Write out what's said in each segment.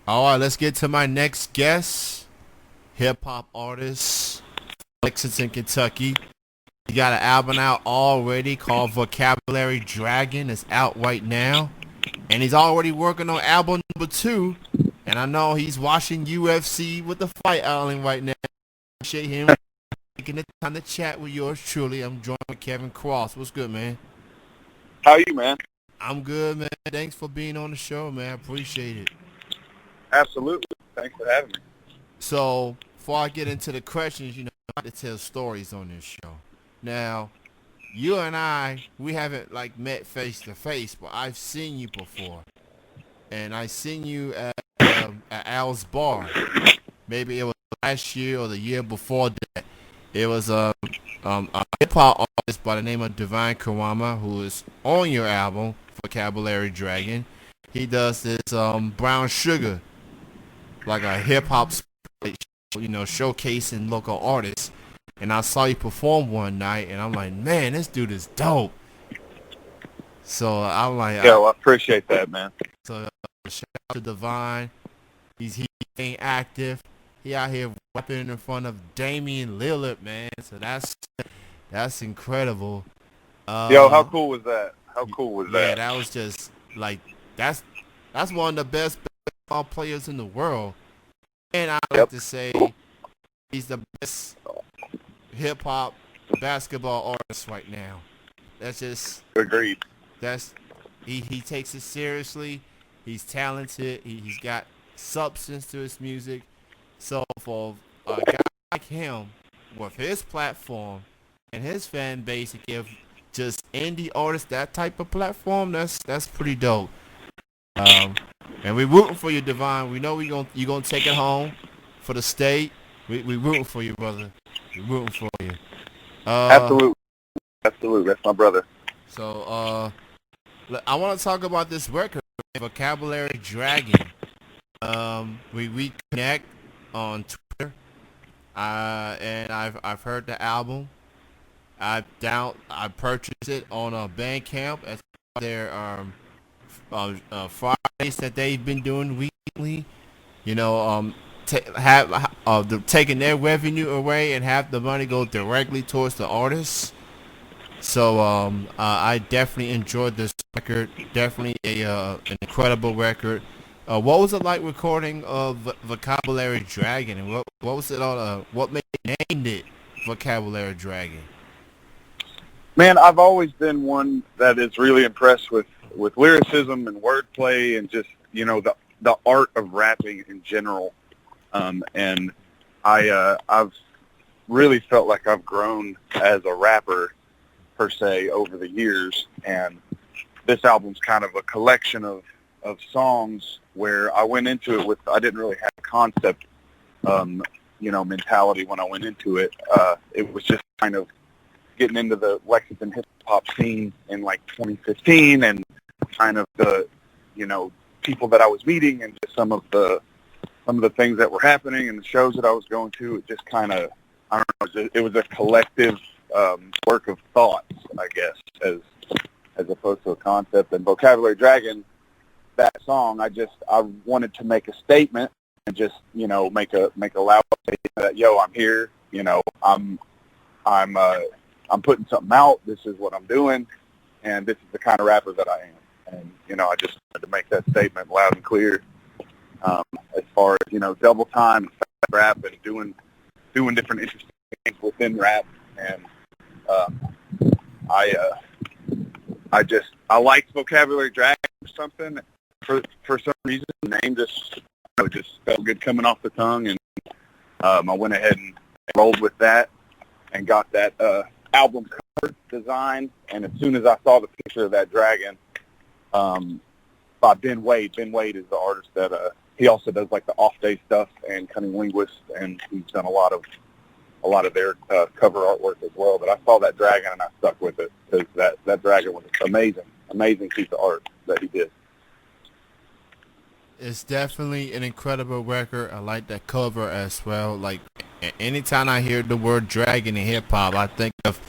All right, let's get to my next guest, hip hop artist, Lexington, Kentucky. He got an album out already called Vocabulary Dragon. It's out right now, and he's already working on album number two. And I know he's watching UFC with the Fight Island right now. Appreciate him taking the time to chat with yours truly. I'm joined with Kevin Kross. What's good, man? How you, man? I'm good, man. Thanks for being on the show, man. I appreciate it. Absolutely. Thanks for having me. So, before I get into the questions, I like to tell stories on this show. Now, you and I, we haven't like met face to face, but I've seen you before, and I seen you at Al's bar. Maybe it was last year or the year before that. It was a hip hop artist by the name of Divine Karama who is on your album Vocabulary Dragon. He does this brown sugar, like a hip hop, showcasing local artists. And I saw you perform one night, and I'm like, man, this dude is dope. So I'm like, Yo, I appreciate that, man. so shout out to Divine. He ain't active. He out here rapping in front of Damian Lillard, man. So that's incredible. Yo, how cool was that? How cool was Yeah, that? that was just like that's one of the best basketball players in the world. And I like Yep. to say he's the best hip hop basketball artist right now. That's just Agreed. that's he takes it seriously. He's talented. He's got substance to his music. So for a guy like him, with his platform and his fan base, to give just indie artists that type of platform, that's pretty dope. Um, and we rooting for you, Divine. We know you gonna take it home for the state. We rooting for you, brother. We rooting for you. Uh, Absolutely. Absolutely. That's my brother. so I want to talk about this record, Vocabulary Dragon. We connect on Twitter, and I've heard the album. I purchased it on Bandcamp as part of their Fridays that they've been doing weekly. You know, taking their revenue away and have the money go directly towards the artists. So I definitely enjoyed this record. Definitely an incredible record. What was it like recording Vocabulary Dragon, and what was it on? What made you named it Vocabulary Dragon? Man, I've always been one that is really impressed with lyricism and wordplay and just, the art of rapping in general. And I've really felt like I've grown as a rapper per se over the years, and this album's kind of a collection of songs where I went into it with, I didn't really have a concept, mentality when I went into it. It was just kind of getting into the Lexington hip hop scene in like 2015, and kind of the, people that I was meeting and just some of the things that were happening and the shows that I was going to. It just kind of, I don't know, it was a collective work of thoughts, I guess, as opposed to a concept. And Vocabulary Dragon, that song, I wanted to make a statement and just, make a loud statement that, yo, I'm here, I'm putting something out, this is what I'm doing, and this is the kind of rapper that I am. And, I just wanted to make that statement loud and clear. As far as, double time, fast rap, and doing different interesting things within rap. And I liked Vocabulary Dragon or something. For some reason, the name just felt good coming off the tongue, and I went ahead and rolled with that and got that album cover design. And as soon as I saw the picture of that dragon by Ben Wade. Ben Wade is the artist that he also does like the Off Day stuff and Cunning Linguist, and he's done a lot of their cover artwork as well. But I saw that dragon and I stuck with it because that dragon was amazing piece of art that he did. It's definitely an incredible record. I like that cover as well. Like anytime I hear the word dragon in hip hop, I think of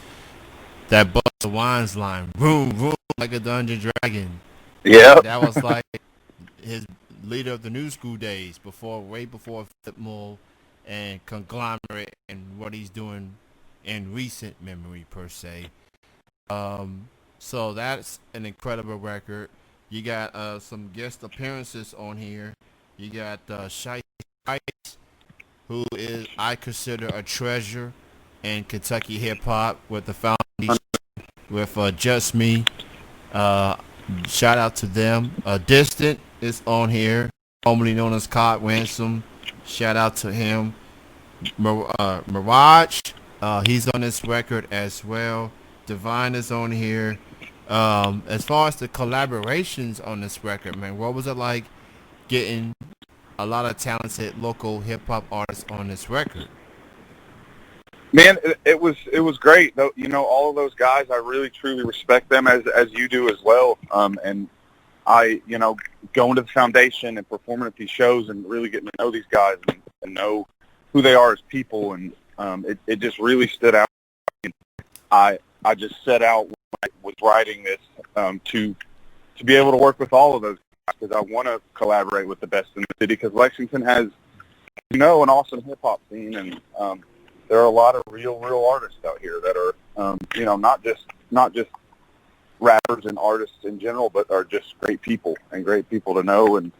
that Busta Rhymes line, "Room, room like a dungeon dragon." Yeah, That was like his leader of the New School days, way before Flipmo and Conglomerate and what he's doing in recent memory per se. So that's an incredible record. You got some guest appearances on here. You got Shy Price, who is I consider a treasure in Kentucky hip hop with the foundation with Just Me. Uh, Shout out to them. Distant is on here, formerly known as Cod Ransom. Shout out to him. Mirage, he's on this record as well. Divine is on here. As far as the collaborations on this record, man, what was it like getting a lot of talented local hip hop artists on this record? Man, it was great. Though, all of those guys, I really truly respect them as you do as well. And I, going to the foundation and performing at these shows and really getting to know these guys and know who they are as people, and it just really stood out. I just set out when I was writing this to be able to work with all of those guys because I want to collaborate with the best in the city because Lexington has, an awesome hip hop scene, and there are a lot of real artists out here that are, not just rappers and artists in general, but are just great people to know and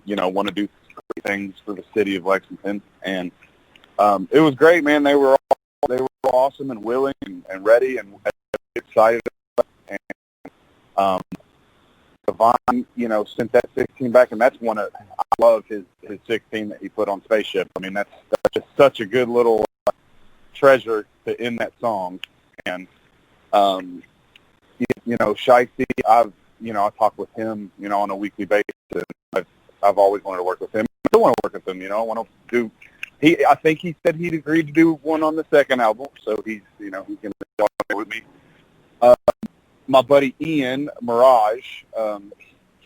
want to do great things for the city of Lexington. And it was great, man. They were awesome and willing and ready and excited. And Devon, sent that 16 back, and that's I love his 16 that he put on Spaceship. I mean, that's just such a good little treasure to end that song. And Shicey, I talk with him, on a weekly basis. And I've always wanted to work with him. I still want to work with him. I want to do. I think he said he'd agreed to do one on the second album, so he's, he can do it with me. My buddy Ian Mirage, I've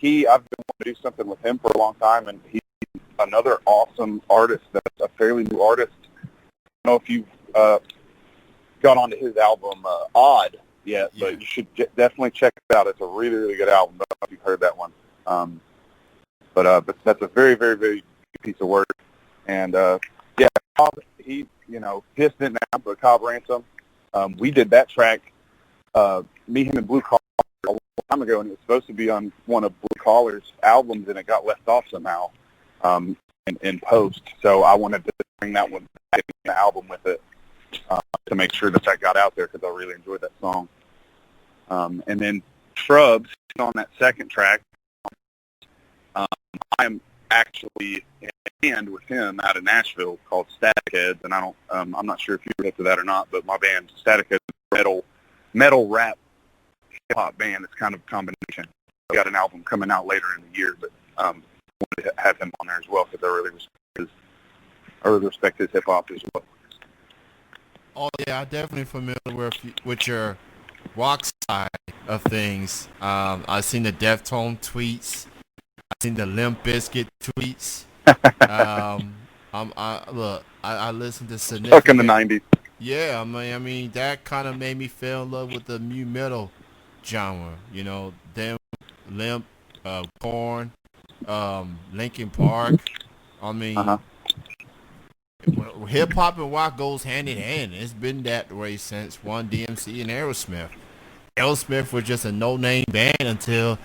been wanting to do something with him for a long time, and he's another awesome artist. That's a fairly new artist. I don't know if you've got onto his album Odd yet, but you should definitely check it out. It's a really, really good album. I don't know if you've heard that one. But that's a very, very, very good piece of work. And Cobb, he, distant now, but Cobb Ransom, we did that track, me, him, and Blue Collar a long time ago, and it was supposed to be on one of Blue Collar's albums, and it got left off somehow in post. So I wanted to bring that one back in the album with it to make sure that got out there because I really enjoyed that song. And then Shrubs on that second track. I am actually in a band with him out of Nashville called Static Heads, and I'm not sure if you're into that or not, but my band Static Heads is a metal rap hip hop band. It's kind of a combination. We got an album coming out later in the year, but wanted to have him on there as well because I really respect his hip hop as well. Oh yeah, I'm definitely familiar with your rock side of things. I've seen the Deftone tweets. I've seen the Limp Bizkit tweets. I listened to significant. Stuck in the '90s. Yeah, I mean that kind of made me fall in love with the new metal genre. Them, Limp, Korn, Linkin Park. I mean, hip hop and rock goes hand in hand. It's been that way since Run DMC and Aerosmith. Aerosmith was just a no-name band until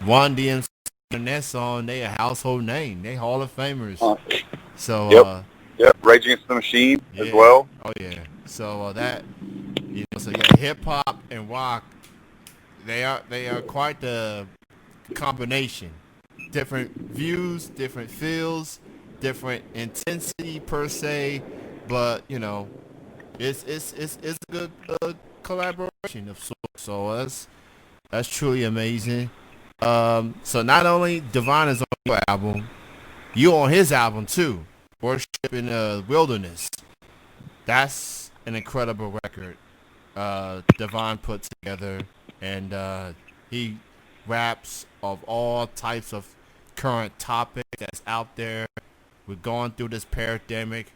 Run DMC and that song. They a household name. They Hall of Famers. So Rage Against the Machine as well. Oh yeah. So hip hop and rock, they are quite the combination. Different views, different feels, different intensity per se, but it's a good collaboration of sorts. So that's truly amazing. So not only Divine is on your album, you on his album too. Worship in the Wilderness. That's an incredible record. Divine put together, and he raps of all types of current topics that's out there. We're going through this pandemic,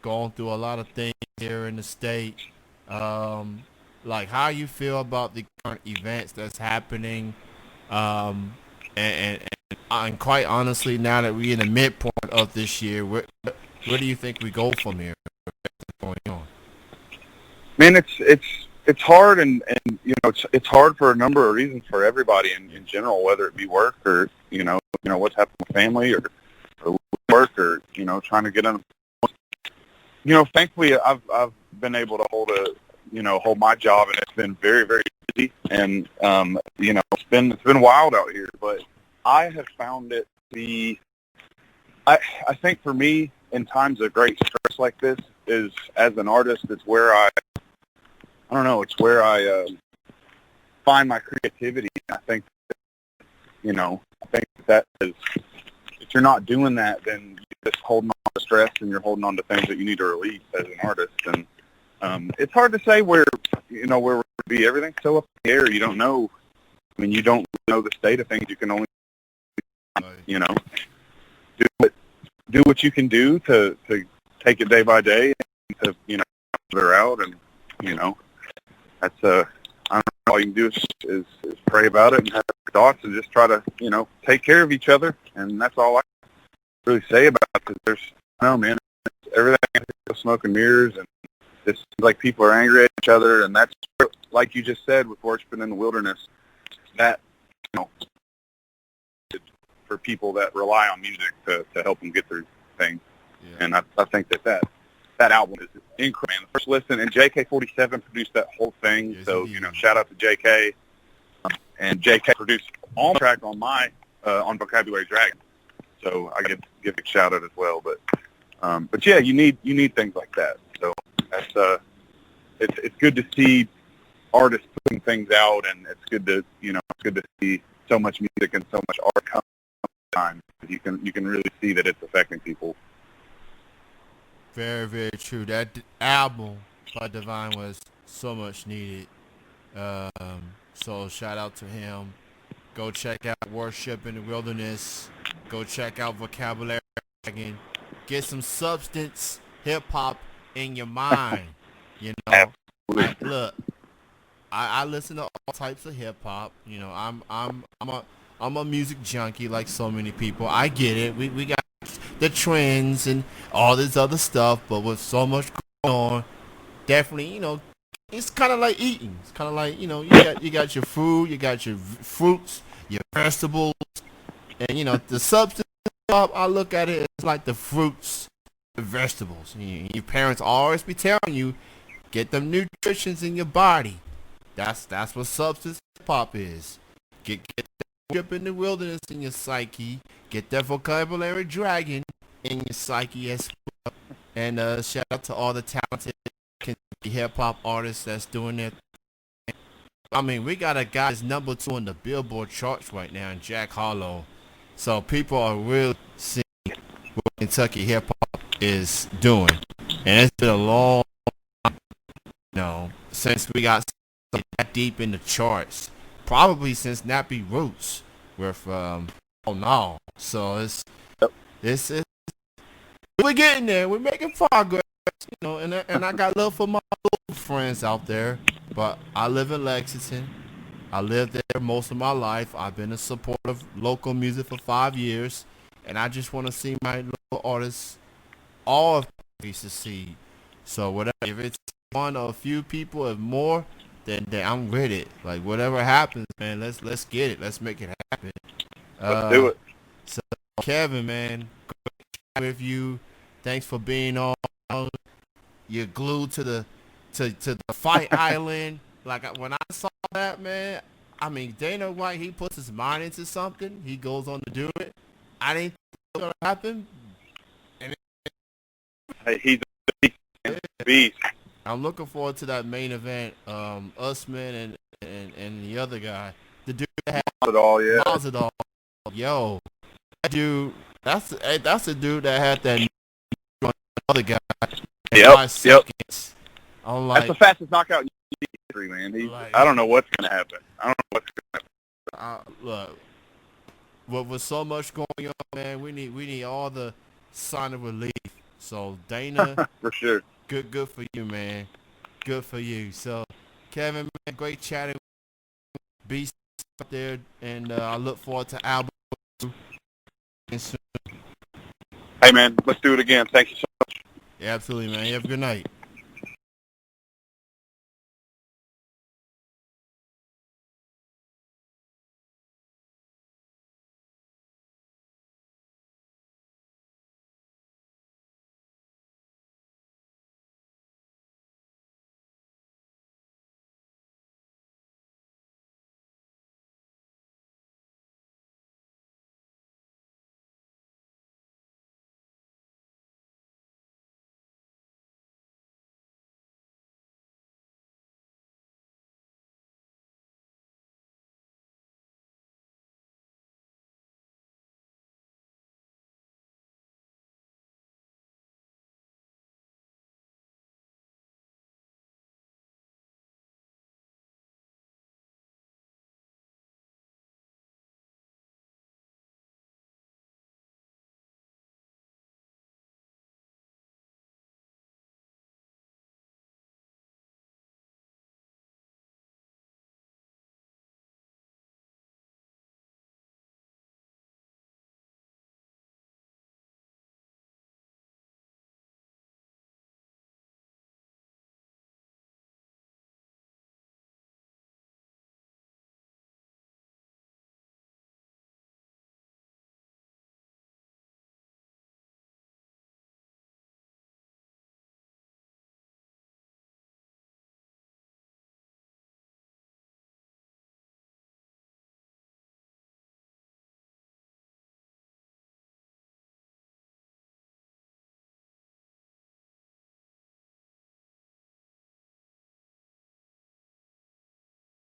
going through a lot of things here in the state. Like how you feel about the current events that's happening, and And quite honestly, now that we're in the midpoint of this year, where do you think we go from here? What's going on? Man, it's hard, and it's hard for a number of reasons for everybody in general, whether it be work or what's happening with family or work or trying to get on. Thankfully I've been able to hold my job, and it's been very, very busy, and it's been wild out here, but I have found it to be. I think for me, in times of great stress like this, is as an artist, it's where I don't know. It's where I find my creativity. I think, that is, if you're not doing that, then you're just holding on to stress, and you're holding on to things that you need to release as an artist. And it's hard to say where we're be. Everything's so up in the air. You don't know. I mean, you don't know the state of things. You can only, do what you can do to take it day by day, and to figure out, and that's I don't know, all you can do is pray about it and have thoughts, and just try to take care of each other, and that's all I can really say about it. Because I don't know, man, everything is smoke and mirrors, and it seems like people are angry at each other, and that's, like you just said, with worshiping in the wilderness, that for people that rely on music to help them get through things. Yeah. And I think that album is incredible. The first listen, and JK47 produced that whole thing. Yes, so shout out to JK. And JK produced all the track on my on Vocabulary Dragon. So I give a shout out as well. But yeah, you need things like that. So that's it's good to see artists putting things out, and it's good to see so much music and so much art come time. You can really see that it's affecting people. Very, very true. That album by Divine was so much needed. So shout out to him. Go check out Worship in the Wilderness. Go check out Vocabulary Dragon. Get some substance hip hop in your mind. Look, I listen to all types of hip hop. I'm a music junkie like so many people. I get it. We got the trends and all this other stuff, but with so much going on, definitely, it's kind of like eating. It's kind of like, you got your food, you got your fruits, your vegetables, and the substance. I look at it as like the fruits, the vegetables. Your parents always be telling you, get them nutritions in your body. That's what substance hip hop is. Get that Worship in the Wilderness in your psyche. Get that Vocabulary Dragon in your psyche as well. And shout out to all the talented hip hop artists that's doing it. I mean, we got a guy that's number 2 on the Billboard charts right now in Jack Harlow. So people are really seeing what Kentucky hip hop is doing. And it's been a long time, since we got that deep in the charts. Probably since Nappy Roots with no. So it's we're getting there. We're making progress, and I got love for my little friends out there. But I live in Lexington. I lived there most of my life. I've been a supporter of local music for 5 years, and I just want to see my local artists all succeed. So whatever, if it's one or a few people, if more, then I'm with it. Like whatever happens, man, let's get it. Let's make it happen. Let's do it. So Kevin, man, great with you. Thanks for being on. You're glued to the fight island. Like when I saw that, man, I mean Dana White, he puts his mind into something, he goes on to do it. I didn't think it was gonna happen. Hey, he's a beast. I'm looking forward to that main event. Usman and the other guy, the dude that had Masvidal, yeah. Yo, that dude, that's the dude that had that other guy. Yep. I'm like, that's the fastest knockout in history, man. I don't know what's gonna happen. Look, with so much going on, man, we need all the sign of relief. So Dana, for sure. Good for you, man. Good for you. So, Kevin, man, great chatting. Be out there, and I look forward to album. soon. Hey, man, let's do it again. Thank you so much. Yeah, absolutely, man. You have a good night.